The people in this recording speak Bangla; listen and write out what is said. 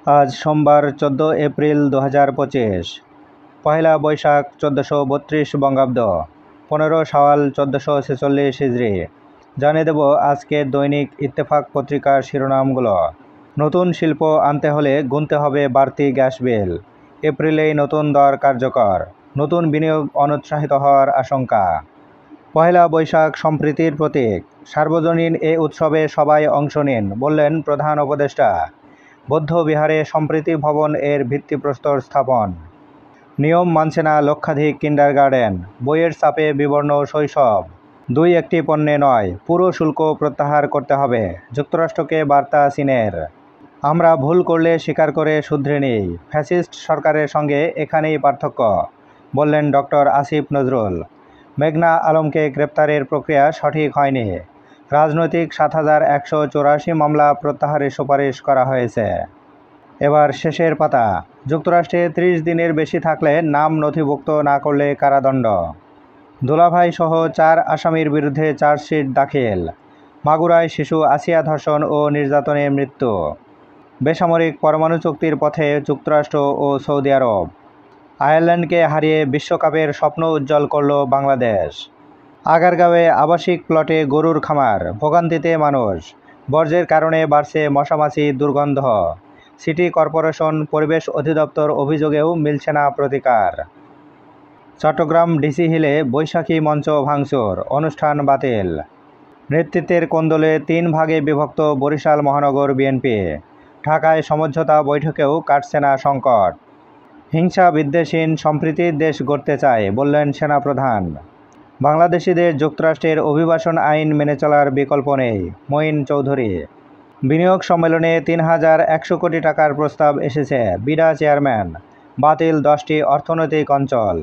আজ সোমবার 14 এপ্রিল 2025, পহেলা বৈশাখ 1432 বঙ্গাব্দ, 15 শাওয়াল 1446 হিজরি। জানিয়ে দেব আজকে দৈনিক ইত্তেফাক পত্রিকার শিরোনামগুলো। নতুন শিল্প আনতে হলে গুনতে হবে বাড়তি গ্যাস বিল। এপ্রিলেই নতুন দর কার্যকর। নতুন বিনিয়োগ অনুৎসাহিত হওয়ার আশঙ্কা। পহেলা বৈশাখ সম্প্রীতির প্রতীক। সার্বজনীন এ উৎসবে সবাই অংশ নিন, বললেন প্রধান উপদেষ্টা। বৌদ্ধবিহারে সম্প্রীতি ভবন এর ভিত্তিপ্রস্তর স্থাপন। নিয়ম মানছে না লক্ষাধিক কিন্ডারগার্টেন, বইয়ের চাপে বিবর্ণ শৈশব। 2-1টি পণ্যে নয়, পুরো শুল্ক প্রত্যাহার করতে হবে, যুক্তরাষ্ট্রকে বার্তা চীনের। আমরা ভুল করলে স্বীকার করে শুধরে নিই, ফ্যাসিস্ট সরকারের সঙ্গে এখানেই পার্থক্য, বললেন ডক্টর আসিফ নজরুল। মেঘনা আলমকে গ্রেপ্তারের প্রক্রিয়া সঠিক হয়নি। রাজনৈতিক 7,184 মামলা প্রত্যাহারের সুপারিশ করা হয়েছে। এবার শেষের পাতা। যুক্তরাষ্ট্রে 30 দিনের বেশি থাকলে নাম নথিভুক্ত না করলে কারাদণ্ড। দুলাভাই সহ 4 আসামির বিরুদ্ধে চার্জশিট দাখিল। মাগুরায় শিশু আসিয়া ধর্ষণ ও নির্যাতনে মৃত্যু। বেসামরিক পরমাণু চুক্তির পথে যুক্তরাষ্ট্র ও সৌদি আরব। আয়ারল্যান্ডকে হারিয়ে বিশ্বকাপের স্বপ্ন উজ্জ্বল করল বাংলাদেশ। আগারগাঁওয়ে আবাসিক প্লটে গরুর খামার, ভোগান্তিতে মানুষ। বর্জ্যের কারণে বাড়ছে মশামাছি দুর্গন্ধ। সিটি কর্পোরেশন, পরিবেশ অধিদপ্তর অভিযোগেও মিলছে না প্রতিকার। চট্টগ্রাম ডিসি হিলে বৈশাখী মঞ্চ ভাঙচুর, অনুষ্ঠান বাতিল। নেতৃত্বের কোন্দলে 3 ভাগে বিভক্ত বরিশাল মহানগর বিএনপি। ঢাকায় সমঝোতা বৈঠকেও কাটছে না সংকট। হিংসা বিদ্বেষহীন সম্প্রীতির দেশ গড়তে চায়, বললেন সেনাপ্রধান। বাংলাদেশিদের যুক্তরাষ্ট্রের অভিবাসন আইন মেনে চলার বিকল্প নেই, মঈন চৌধুরী। বিনিয়োগ সম্মেলনে 3,100 কোটি টাকার প্রস্তাব এসেছে, বিডা চেয়ারম্যান। বাতিল 10টি অর্থনৈতিক অঞ্চল।